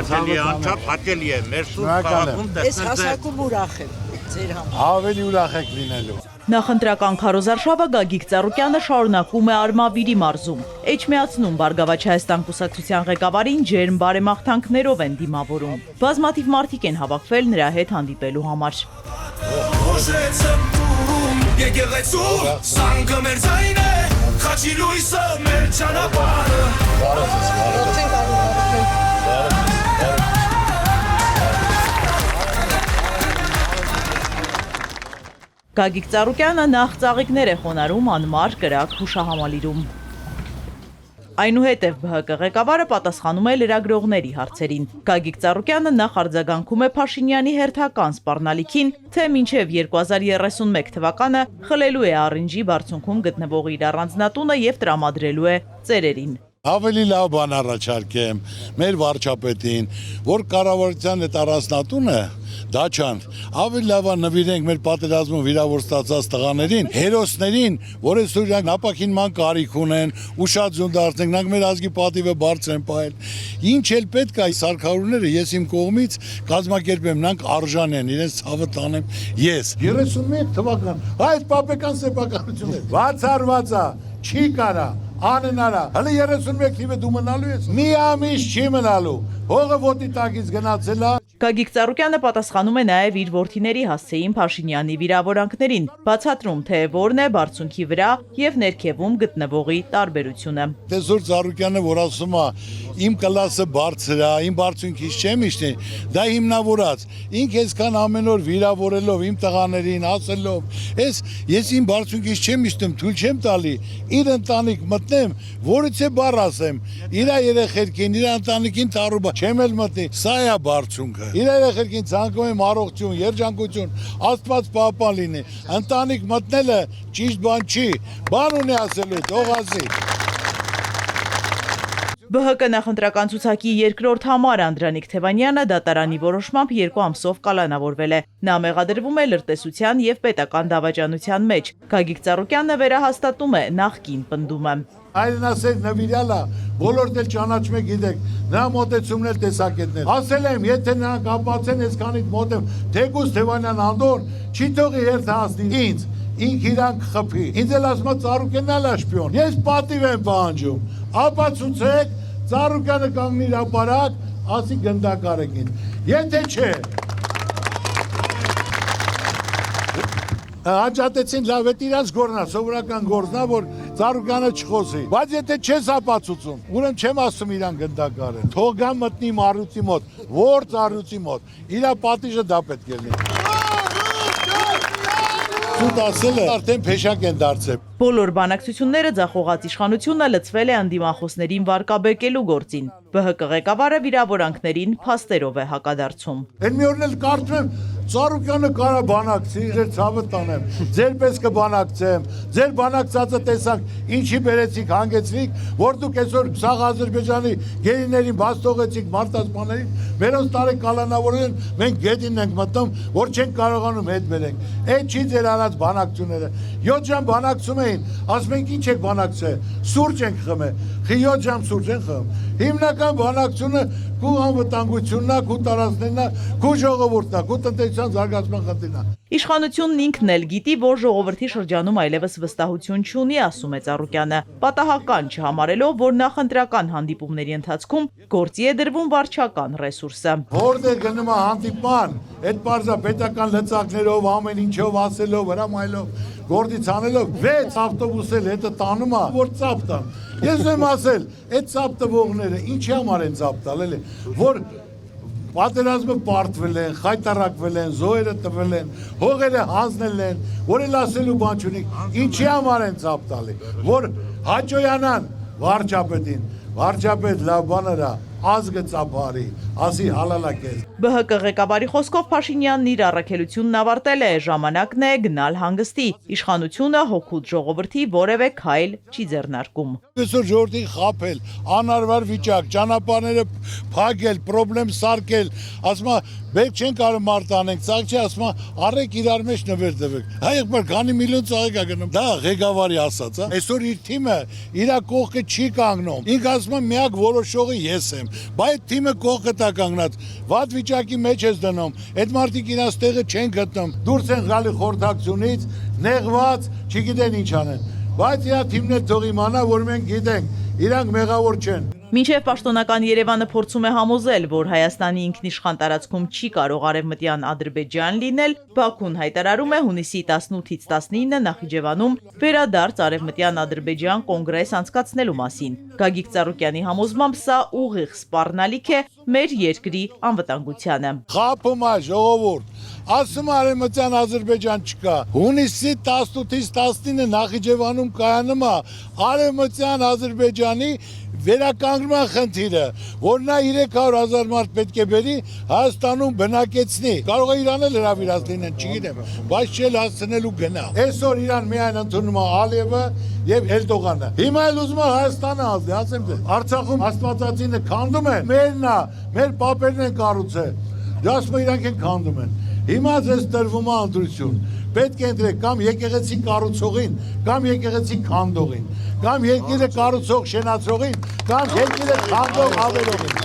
հաճելի է, անչափ հաճելի է, մեր սուրբ քաղաքում Ես հասակում ուրախ եմ ձեր համար։ Ավելի ուրախ եք լինելու։ Նախընտրական քարոզարշավը Գագիկ Ծառուկյանը շարունակում է Արմավիրի մարզում։ Էջմիածնում Բարգավաճ Հայաստան կուսակցության ղեկավարին ջերմ բարեմաղթանքներով են դիմավորում։ Բազմաթիվ մարդիկ են հավաքվել նրա հետ հանդիպելու համար։ Գագիկ Ծառուկյանը նախ ծաղիկներ է խոնարհում անմար կրակ հուշահամալիրում։ Այնուհետև ԲՀԿ ղեկավարը պատասխանում է լրագրողների հարցերին։ Գագիկ Ծառուկյանը նախ արձագանքում է Փաշինյանի հերթական սպառնալիքին, թե մինչև 2031 թվականը խլելու է առինջի բարձունքում գտնվող իր առանձնատունը եւ տրամադրելու է ծերերին։ Ավելի լավ բան առաջարկեմ մեր վարչապետին, որ կառավարության այդ առանձնատունը դաչան ավելի լավ նվիրենք մեր պատերազմում վիրավոր ստացած տղաներին, հերոսներին, որ այսօր իրանք ապակինման կարիք ունեն, ուշադրություն դարձնենք, նրանք մեր ազգի պատիվը բարձր են պահել։ Ինչ էլ պետք է սարքավորները ես իմ կողմից կազմակերպեմ, նրանք արժան են, իրենց ցավը տանեմ ես։ 31 թվական, այդ պապեկան սեփականություն է։ Վացարվածա, չի կարա Անենարա, հələ 31 թիվը դու մնալու ես, մի ամիս չի մնալու, հողը ոտի տակից գնացել է։ Գագիկ Ծառուկյանը պատասխանում է նաև իր որդիների հասցեին Փաշինյանի վիրավորանքներին, բացատրում, թե որն է բարձունքի վրա եւ ներքևում գտնվողի տարբերությունը։ Տեսօր Ծառուկյանը, որ ասում է, իմ կլասը բարձր է, իմ բարձունքից չեմ իշտի, դա հիմնավորած, ինք այսքան ամեն օր վիրավորելով իմ տղաներին, ասելով, ես իմ բարձունքից չեմ իշտում, թույլ չեմ տալի, իր ընտանիք մտնեմ, որից է բառ ասեմ, իր երեխերքին, իր ընտանիքին տառուբա, չեմ էլ մտնի, սա է բարձունքը։ Իր երեխերքին ցանկում եմ առողջություն, երջանկություն, Աստված պահպան լինի, ընտանիք մտնելը ճիշտ բան չի, բան ունի ասելու, թող ասի։ ԲՀԿ նախընտրական ցուցակի երկրորդ համար Անդրանիկ Թևանյանը դատարանի որոշմամբ 2 ամսով կալանավորվել է։ Նա մեղադրվում է լրտեսության եւ պետական դավաճանության մեջ։ Գագիկ Ծառուկյանը վերահաստատում է նախկին պնդումը։ Այրենասեր նվիրյալը բոլորդ էլ ճանաչում եք գիտեք, նրա մոտեցումն էլ տեսակետներ։ Ասել եմ, եթե նրանք ապացեն այսքանից մոտ եմ, թեկուզ Թևանյան Անդոն չի թողի հերթ հասնի ինձ, ինք իրանք խփի։ Ինձ էլ ասում է Ծառուկյանն էլ է շպիոն։ Ես պատիվ եմ պահանջում։ Ապացուցեք, Ծառուկյանը կանգնի իր ապարակ, ասի գնդակարեկին։ Եթե չէ, հաջատեցին լավ էտ իրանց գործնա, սովորական գործնա, որ Ծառուկյանը չխոսի։ Բայց եթե չես ապացուցում, ուրեմն չեմ ասում իրան գնդակար են։ Թող գա մտնի Մարութի մոտ, որ Ծառուկյանի մոտ, իրա պատիժը դա պետք է լինի։ Սուտ ասել է, արդեն փեշակ են դարձել։ Բոլոր բանակցությունները ձախողած իշխանությունը լցվել է անդիմախոսներին վարկաբեկելու գործին։ ԲՀԿ ղեկավարը վիրավորանքներին փաստերով է հակադարձում։ Են մի օրն էլ կարծում եմ Ծառուկյանը կարա բանակցի, ձեր ցավը տանեմ, ձեր պես կբանակցեմ, ձեր բանակցածը տեսանք, ինչի բերեցիք, հանգեցրիք, որ դուք այսօր սաղ Ադրբեջանի գերիներին բաց թողեցիք մարտահրավերներին, մերոնց տարի կալանավորեն, մենք գետին ենք մտնում, որ չենք կարողանում հետ բերենք։ Այդ չի ձեր արած բանակցությունները։ 7 ժամ բանակցում էին, ասում ենք ինչ եք բանակցել, սուրճ ենք խմել, 7 ժամ սուրճ են խմել։ Հիմնական բանակցությունը քու անվտանգությունն է, քու տարածքներն է, քու ժողովուրդն է, քու տնտեսության զարգացման խնդիրն է։ Իշխանությունն ինքն էլ գիտի, որ ժողովրդի շրջանում այլևս վստահություն չունի, ասում է Ծառուկյանը, պատահական չհամարելով, որ նախընտրական հանդիպումների ընթացքում գործի է դրվում վարչական ռեսուրսը։ Որտեղ գնում է հանդիպման, այդ բարձա պետական լծակներով, ամեն ինչով ասելով, հրամայելով, գործից անելով 6 ավտոբուս էլ հետը տանում է, որ ծափ տան։ Ես եմ ասել, այդ ծափ տվողները ինչի համար են ծափ տալ, էլի, որ պատերազմը պարտվել են, խայտարակվել են, զոհերը տվել են, հողերը հանձնել են, որ էլ ասելու բան չունի, ինչի համար են ծափ տալի, որ հաճոյանան վարչապետին, վարչապետ լավ բաները, ազգը ծափարի, ասի հալալակես։ ԲՀԿ ղեկավարի խոսքով Փաշինյանն իր առաքելությունն ավարտել է, ժամանակն է գնալ հանգստի, իշխանությունը հոգուտ ժողովրդի որևէ քայլ չի ձեռնարկում։ Այսօր ժողովրդի խաբել, անարվար վիճակ, ճանապարհները փակել, խնդրեմ սարքել, ասում է Բեք չեն կարող մարդ անենք, ցակ չի ասում, առեք իրար մեջ նվեր տվեք։ Հայ եղբայր, քանի միլիոն ցաղեք ա գնում։ Դա ղեկավարի ասած, հա։ Այսօր իր թիմը իր կողքը չի կանգնում։ Ինքը ասում է միակ որոշողը ես եմ։ Բայց թիմը կողքը տա կանգնած, վատ վիճակի մեջ ես դնում։ Այդ մարդիկ իրաց տեղը չեն գտնում։ Դուրս են գալի խորհրդակցությունից, նեղված, չգիտեն ինչ անեն։ Բայց իր թիմն է թող իմանա, որ մենք գիտենք, իրանք մեղավոր չեն։ Մինչև պաշտոնական Երևանը փորձում է համոզել, որ Հայաստանի ինքնիշխան տարածքում չի կարող արևմտյան Ադրբեջան լինել, Բաքուն հայտարարում է հունիսի 18-ից 19 Նախիջևանում վերադարձ արևմտյան Ադրբեջան կոնգրես անցկացնելու մասին։ Գագիկ Ծառուկյանի համոզմամբ սա ուղիղ սպառնալիք է մեր երկրի անվտանգությանը։ Խափում է ժողովուրդ, ասում արևմտյան Ադրբեջան չկա։ Հունիսի 18-ից 19 Նախիջևանում կայանում է արևմտյան Ադրբեջանի վերականգնման խնդիրը, որ նա 300,000 մարդ պետք է բերի Հայաստանում բնակեցնի։ Կարող է Իրանը հրավիրած լինեն, չգիտեմ, բայց չէ հասցնելու գնա։ Այսօր Իրան միայն ընդունում է Ալիևը եւ Էրդողանը։ Հիմա էլ ուզում է Հայաստանը ազդի, ասեմ թե Արցախում աստվածածինը քանդում են, մերն է, մեր պապերն են կառուցել։ Դասը իրանք են քանդում են։ Հիմա ձեզ տրվում է ընտրություն։ Պետք է ընտրեք կամ եկեղեցի կառուցողին, կամ եկեղեցի քանդողին, կամ երկիրը կառուցող շենացողին, կամ երկիրը քանդող ավերողին։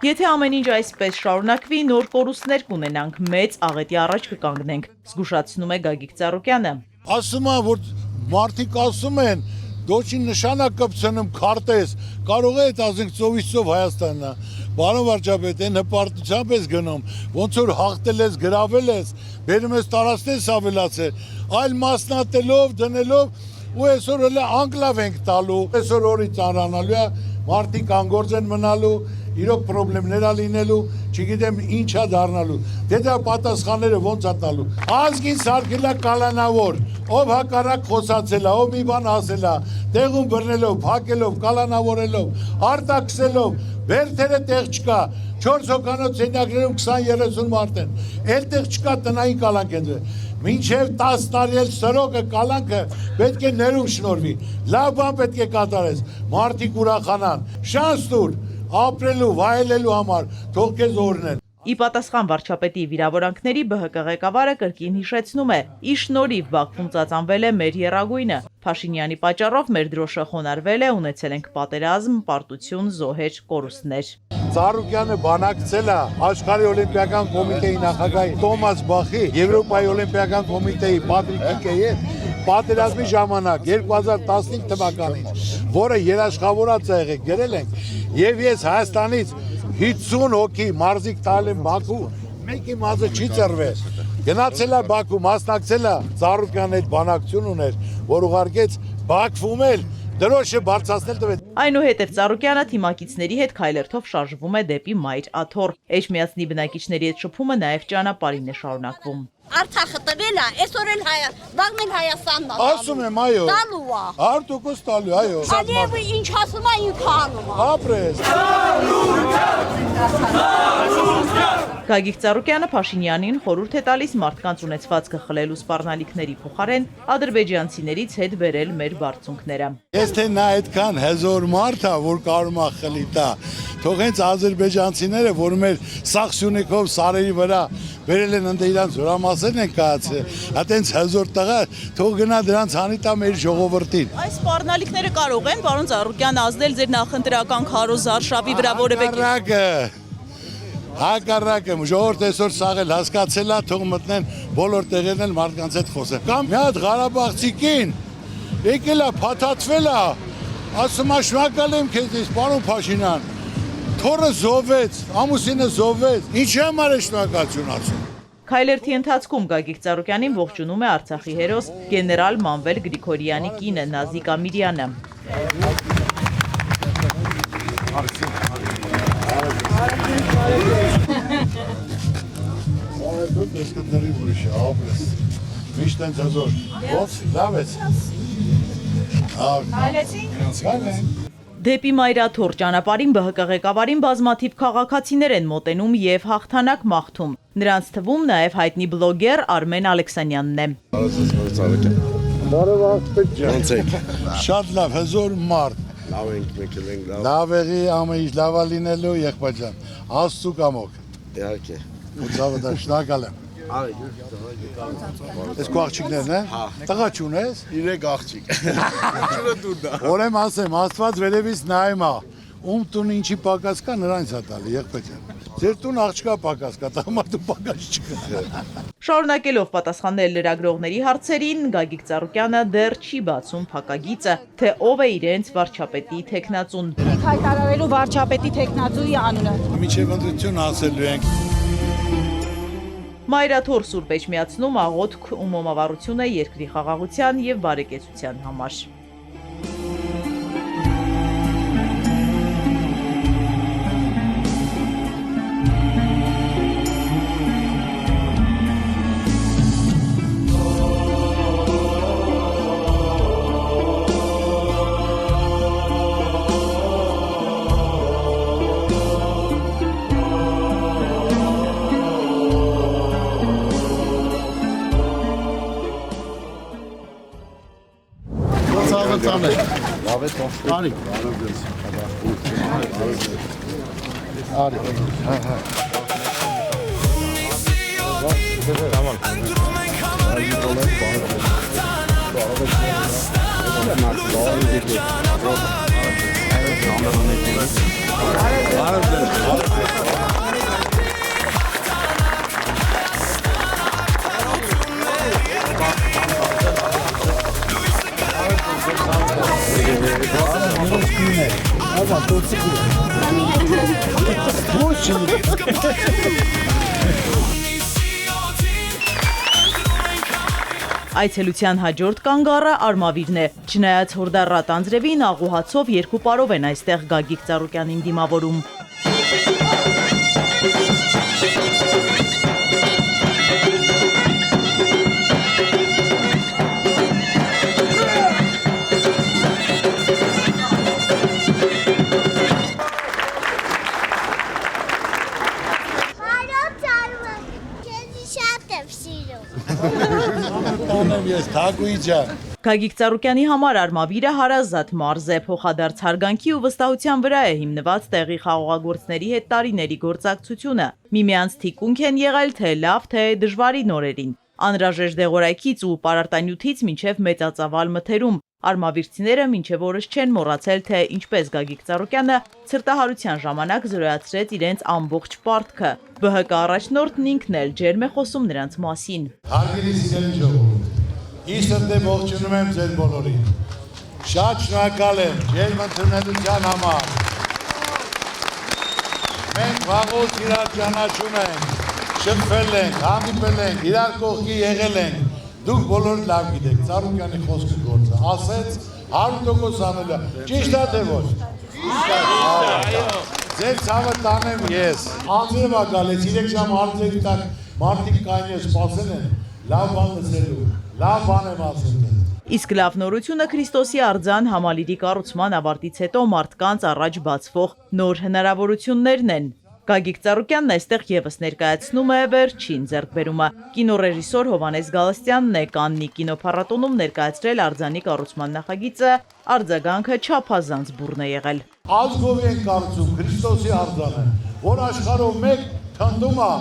Եթե ամեն ինչ այսպես շարունակվի, նոր կորուստներ կունենանք, մեծ աղետի առաջ կկանգնենք, զգուշացնում է Գագիկ Ծառուկյանը։ Ասում է, որ մարդիկ ասում են, դոչի նշանակապցնում քարտեզ, կարող է այդ ասենք ծովից ծով Հայաստանն է։ Պարոն վարչապետ, այն հպարտությամբ ես գնում, ոնց որ հաղթել ես, գրավել ես, բերում ես տարածքներ ավելացել, այլ մասնատելով, դնելով ու այսօր հələ անկլավ ենք տալու, այսօր օրից ծանրանալու է, մարդիկ անգործ են մնալու, իրոք պրոբլեմներ ա լինելու, չգիտեմ ինչա դառնալու, դե դա պատասխանները ոնց ա տալու։ Ազգին սարքել է կալանավոր, ով հակառակ խոսացել է, ով մի բան ասել է, տեղում բռնելով, փակելով, կալանավորելով, արտաքսելով, Վերթերը տեղ չկա, 4 հոգանոց սենյակներում 20-30 մարդ են, էլ տեղ չկա տնային կալանք են դրել, մինչև 10 տարի էլ սրոկը կալանքը պետք է ներում շնորվի, լավ բան պետք է կատարես, մարդիկ ուրախանան, շանս տուր, ապրելու, վայելելու համար, թող քեզ օրհնեն։ Ի պատասխան վարչապետի վիրավորանքների ԲՀԿ ղեկավարը կրկին հիշեցնում է, ի շնորհիվ Բաքվում ծածանվել է մեր եռագույնը, Փաշինյանի պատճառով մեր դրոշը խոնարհվել է, ունեցել ենք պատերազմ, պարտություն, զոհեր, կորուստներ։ Ծառուկյանը բանակցել է Աշխարհի օլիմպիական կոմիտեի նախագահ Թոմաս Բախի, Եվրոպայի օլիմպիական կոմիտեի Պատրիկ Կիկեի հետ պատերազմի ժամանակ 2015 թվականին, որը երաշխավորած է եղել, գրել ենք, եւ ես Հայաստանից 50 հոգի մարզիկ տալ եմ Բաքու, մեկի մազը չի ծռվել։ Գնացել է Բաքու, մասնակցել է Ծառուկյանի հետ բանակցություն ուներ, որ ուղարկեց Բաքվում էլ դրոշը բարձրացնել տվեց։ Այնուհետև Ծառուկյանը թիմակիցների հետ քայլերթով շարժվում է դեպի Մայր Աթոռ։ Էջմիածնի բնակիչների հետ շփումը նաև ճանապարհին է շարունակվում։ Արցախը տվել է, այսօր էլ վաղն էլ Հայաստանն է։ Ասում եմ, այո։ Տալու է։ 100% տալու, այո։ Ալիևը ինչ ասում է, ինքը անում է։ Ապրես։ Գագիկ Ծառուկյանը Փաշինյանին խորհուրդ է տալիս մարդկանց ունեցվածքը խլելու սպառնալիքների փոխարեն ադրբեջանցիներից հետ բերել մեր բարձունքները։ Ես թե նա այդքան հզոր մարդ է, որ կարող է խլի տա, թող հենց ադրբեջանցիները, որ մեր սախսյունիկով սարերի վրա վերել են ընդ իրանց զորամասերն են կայացել, այտենց հզոր տղա, թող գնա դրանց հանի տա մեր ժողովրդին։ Այս սպառնալիքները կարող են, պարոն Ծառուկյան, ազդել ձեր նախընտրական քարոզ արշավի վրա որևէ Հակառակը, ժողովուրդը այսօր սաղել հասկացել է, թող մտնեն բոլոր տեղերն էլ մարդկանց հետ խոսեն։ Կամ մի հատ Ղարաբաղցիկին եկել է, փաթաթվել է, ասում է շնորհակալ եմ քեզ, պարոն Փաշինյան, թոռը զոհվեց, ամուսինը զոհվեց, ինչի համար է շնորհակալություն ասում։ Քայլերթի ընթացքում Գագիկ Ծառուկյանին ողջունում է Արցախի հերոս գեներալ Մանվել Գրիգորյանի կինը Նազիկ Ամիրյանը։ Միշտ են հզոր, ոնց, լավ ես։ Դեպի Մայր Աթոռ ճանապարհին ԲՀԿ ղեկավարին բազմաթիվ քաղաքացիներ են մոտենում եւ հաղթանակ մաղթում։ Նրանց թվում նաեւ հայտնի բլոգեր Արմեն Ալեքսանյանն է։ Բարև աղբետ ջան։ Շատ լավ, հզոր մարդ։ Լավ ենք մենք ենք լավ։ Լավ եղի, ամեն ինչ լավ լինելու եղբայրան։ Աստծո կամոք։ Իհարկե։ Ու ցավը դա շնորհակալ եմ։ Այս քո աղջիկներն են։ Տղա չունես։ 3 աղջիկ։ Ջուրը դուրն է։ Օրեմ ասեմ, Աստված վերևից նայում է։ Ում տուն ինչի պակաս կա, նրանց է տալի, եղբայրան։ Ձեր տուն աղջկա պակաս կա, տղամարդու պակաս չկա։ Շարունակելով պատասխանել լրագրողների հարցերին, Գագիկ Ծառուկյանը դեռ չի բացում փակագիծը, թե ով է իրենց վարչապետի թեկնածուն։ Մենք հայտարարելու վարչապետի թեկնածուի անունը։ Միջև ընտրություն ասելու ենք։ Մայրաթոր Սուրբ Էջմիածնում աղոթք ու մոմավառություն է երկրի խաղաղության և բարեկեցության համար։ Լավ է տող։ Արի։ Արի։ Այցելության հաջորդ կանգառը Արմավիրն է։ Չնայած հորդառատ անձրևին, աղուհացով երկու պարով են այստեղ Գագիկ Ծառուկյանին դիմավորում։ Գագիկ Ծառուկյանի համար Արմավիրը հարազատ մարզ է, փոխադարձ հարգանքի ու վստահության վրա է հիմնված տեղի խաղողագործների հետ տարիների գործակցությունը։ Միմյանց թիկունք են եղել թե լավ, թե դժվարին օրերին։ Անհրաժեշտ դեղորայքից ու պարարտանյութից մինչև մեծածավալ մթերում արմավիրցիները մինչև օրս չեն մոռացել, թե ինչպես Գագիկ Ծառուկյանը ցրտահարության ժամանակ զրոյացրեց իրենց ամբողջ պարտքը։ ԲՀԿ առաջնորդն ինքն էլ ջերմ է խոսում նրանց մասին։ Հարգելի սիրելի ժողովուրդ, իսրտե ողջունում եմ ձեր բոլորին։ Շատ շնորհակալ եմ ջերմ ընդունելության համար։ Մենք վաղուց իրար ճանաչում ենք, շփվել ենք, հանդիպել ենք, իրար կողքի եղել ենք։ Դուք բոլորը լավ գիտեք, Ծառուկյանի խոսքը գործը, ասեց 100% անելա, ճիշտ է թե ոչ։ Ձեր ցավը տանեմ ես, անձրև ա գալեց, 3 ժամ անձրևի տակ մարդիկ կային սպասել են, լավ բան լսելու, լավ բան եմ ասել։ Իսկ լավ նորությունը Քրիստոսի արձան համալիրի կառուցման ավարտից հետո մարդկանց առաջ բացվող նոր հնարավորություններն են։ Գագիկ Ծառուկյանն այստեղ ևս ներկայացնում է վերջին ձեռքբերումը։ Կինոռեժիսոր Հովհաննես Գալստյանն է Կաննի կինոփառատոնում ներկայացրել արձանի կառուցման նախագիծը, արձագանքը չափազանց բուռն է եղել։ Ազգով են կառուցում Քրիստոսի արձանը, որ աշխարհով մեկ քանդում է,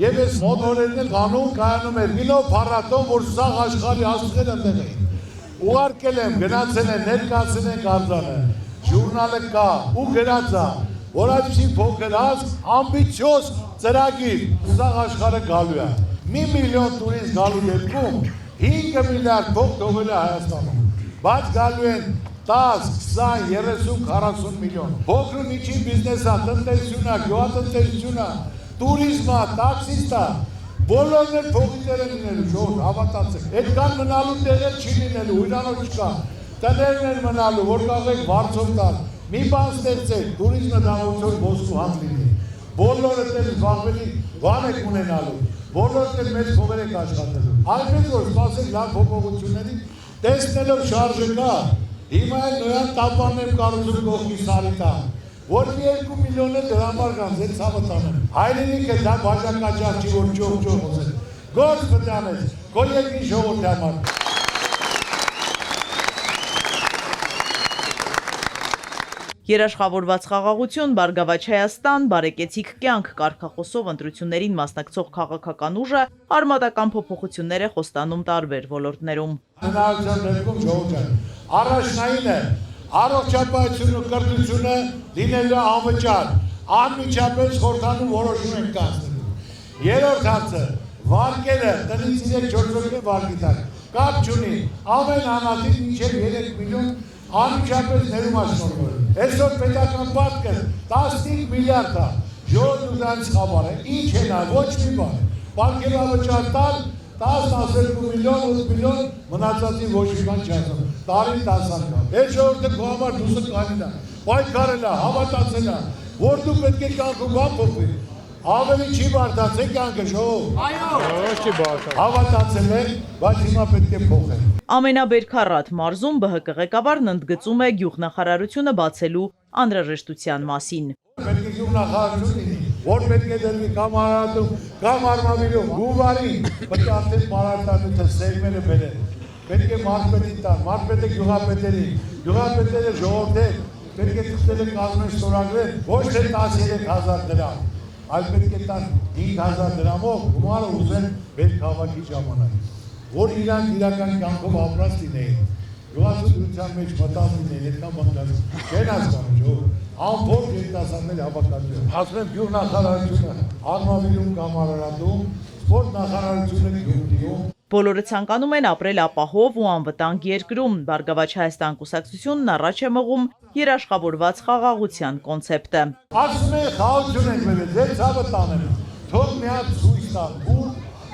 եւ այս մոտ օրերն էլ կանոն կայանում էր կինոփառատոն, որ սաղ աշխարհի աստղերը տեղ էին։ Ուղարկել եմ, գնացել են, ներկայացել են արձանը, ժուրնալը կա ու գրած է, որ այսպիսի փոքր ազգ ամբիցիոզ ծրագիր սաղ աշխարհը գալու է։ 1 միլիոն տուրիստ գալու դեպքում 5 միլիարդ փող թողել է Հայաստանում, բայց գալու են 10, 20, 30, 40 միլիոն։ Փոքր ու միջին բիզնեսը, տնտեսությունա, գյուղատնտեսությունա, տուրիզմա, տաքսիստա, բոլորն էլ փողիկներ են լինելու, ժողովուրդ, հավատացեք։ Այդքան մնալու տեղեր չի լինելու, հյուրանոց չկա։ Տներն են մնալու, որ կարող եք վարձով տալ։ Մի բան ստեղծեք, տուրիզմը դավություն ոսկու հատ լինի։ Բոլորը դեր զբաղվելի բան եք ունենալու, բոլորը դեր մեծ փողեր եք աշխատելու։ Այնպես որ սպասեք լավ փոփոխությունների, տեսնելով շարժը կա, հիմա էլ նոյան տապաններ կառուցում կողքի սարի տան, որ մի 2 միլիոն է դրա համար կան, ձեր ցավը տանեմ։ Հայրենիքը դա բաժակաճառ չի, որ ճող ուզել։ Գործ բտանես, քո երկրի ժողովրդի համար։ Երաշխավորված խաղաղություն, Բարգավաճ Հայաստան, բարեկեցիկ կյանք կարգախոսով ընտրություններին մասնակցող քաղաքական ուժը արմատական փոփոխություններ է խոստանում տարբեր ոլորտներում։ Առաջնային է առողջապահությունն ու կրթությունը լինելու անվճար, անմիջապես խորհրդանում որոշում են կայացնելու։ Երրորդ հարցը վարկերը տնից 3-4 վարկի տակ կապ չունի, ամեն անհատին մինչև 3 միլիոն անմիջապես ներում աշխատում։ Այսօր պետական պարտքը 15 միլիարդ է, ժողովուրդը դրանից խաբար է, ինչ է նա, ոչ մի բան, վարկեր ավճար տալ, 10-12 միլիոն, 8 միլիոն մնացածին ոչ մի բան չասում, տարին 10 անգամ։ Այս ժողովուրդը քո համար դուսը կանին է, պայքարել է, հավատացել է, որ դու պետք է կյանքում բան փոխվի։ Ավելի չի բարդացել կյանքը ժողով։ Այո, հավատացել եք, բայց հիմա պետք է փոխել։ Ամենաբերքառատ մարզում ԲՀԿ ղեկավարն ընդգծում է գյուղնախարարությունը բացելու անհրաժեշտության մասին։ Պետք է գյուղնախարարություն լինի, որ պետք է դրվի կամ Արարատում, կամ Արմավիրում, Գուվարին, պետք է արդեն պարարտանյութը սերմերը բերեն։ Պետք է մարզպետին տան, մարզպետը գյուղապետերին, գյուղապետերը ժողովրդեն, պետք է ցուցել կազմել ստորագրել, ոչ թե 13,000 դրամ, այլ պետք է տան 5,000 դրամով գումարը ուզեն մեր քաղաքի ժամանակ, որ իրանք իրական կյանքով ապրած լինեին, գյուղացիության մեջ մտած լինեին, այդքան բան չեն հասկանում, ժողով, ամբողջ երիտասարդների հավաքածուը։ Ասում եմ գյուղնախարարությունը Արմավիրում կամ Արարատում, սպորտ նախարարությունը Գյումրիում։ Բոլորը ցանկանում են ապրել ապահով ու անվտանգ երկրում։ Բարգավաճ Հայաստան կուսակցությունն առաջ է մղում երաշխավորված խաղաղության կոնցեպտը։ Ասում են խաղաղություն ենք բերել, ձեր ցավը տանեմ, թող մի հատ ցույց տան,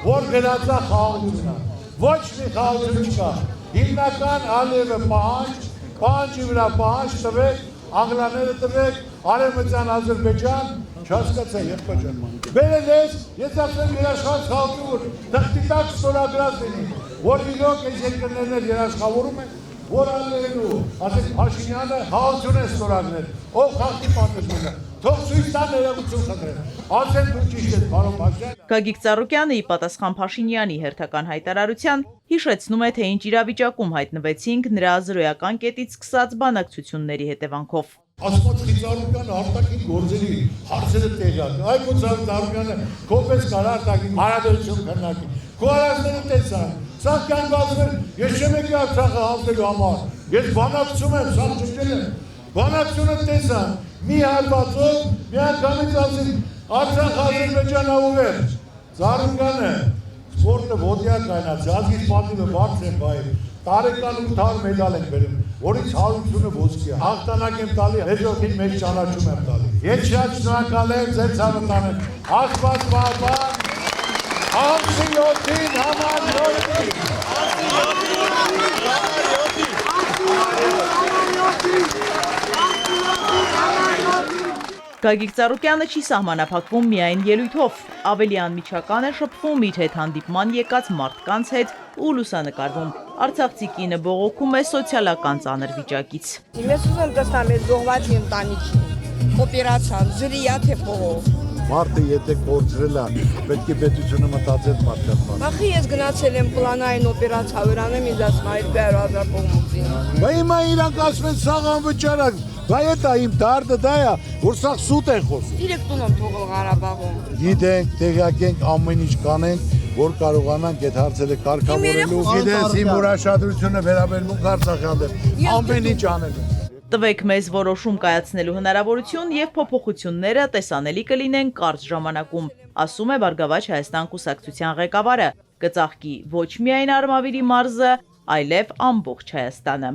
որ գնացա խաղաղությունն է։ Ոչ մի խաղաղություն չկա։ Հիմնական ալևը պահանջի վրա պահանջ տվեք, անգլաները տվեք, Արևմտյան Ադրբեջան, չհասկացա եղբայրան։ Բերել ես, ես ասեմ երաշխավորված խաղաղություն, թղթի տակ ստորագրած լինի, որ իրոք այս երկրներն երաշխավորում են, որ ալերելու, ասեք Փաշինյանը խաղաղություն է ստորագրել, ով խաղաղի պատասխանը, թող ցույց տա ներողություն խնդրեն, ասեն դու ճիշտ ես, պարոն Փաշինյան։ Գագիկ Ծառուկյանը ի պատասխան Փաշինյանի հերթական հայտարարության հիշեցնում է, թե ինչ իրավիճակում հայտնվեցինք նրա զրոյական կետից սկսած բանակցությունների հետևանքով։ Ասված Ծառուկյանը արտաքին գործերի հարցերը տեղակ, այգո Ծառուկյանը կողպես կար արտաքին հարաբերություն քննարկի, քո արածները տեսան, սա կանգնացվել, ես չեմ եկել Արցախը հանձնելու համար, ես բանակցում եմ, սա ճշտել եմ, բանակցությունը տեսան, մի հարվածով, մի անգամից ասին, Արցախ Ադրբեջան ուղերձ, Ծառուկյանը սպորտը ոտյա կայնացի, ազգից պատիվը բարձր է բայ, տարեկան 800 մեդալ են բերում, որից 100-ը ոսկի է, հաղթանակ եմ տալի, հաջորդին մեծ ճանաչում եմ տալի։ Ես շատ շնորհակալ եմ, ձեր ցավը տանեմ, Աստված պահպան, ամսի 7-ին համար նորից։ Գագիկ Ծառուկյանը չի սահմանափակվում միայն ելույթով, ավելի անմիջական է շփվում իր հետ հանդիպման եկած մարդկանց հետ ու լուսանկարվում։ Արցախցի կինը բողոքում է սոցիալական ծանր վիճակից։ Ես ուզում տեսամ այս զոհված ընտանիքին, օպերացիան, զրիա թե փողով։ Մարդը եթե կորցրել է, պետք է պետությունը մտածել մարդկանց մասին։ Ախի ես գնացել եմ պլանային օպերացիա վերանեմ, ինձ ասում 200,000 կողմուծին։ Բա հիմա իրանք ասում են սաղ անվճարակ, բա դա իմ դարդը դա է, որ սաղ սուտ են խոսում։ Իրեք տուն եմ թողել Ղարաբաղում։ Գիտենք, տեղյակենք, ամեն ինչ կանենք, որ կարողանանք այդ հարցերը կարգավորելու։ Գիտես, իմ ուրախադրությունը վերաբերվում Արցախյան դեմ, ամեն ինչ անել եմ։ Տվեք մեզ որոշում կայացնելու հնարավորություն եւ փոփոխությունները տեսանելի կլինեն կարճ ժամանակում, ասում է Բարգավաճ Հայաստան կուսակցության ղեկավարը, կծաղկի ոչ միայն Արմավիրի մարզը, այլև ամբողջ Հայաստանը։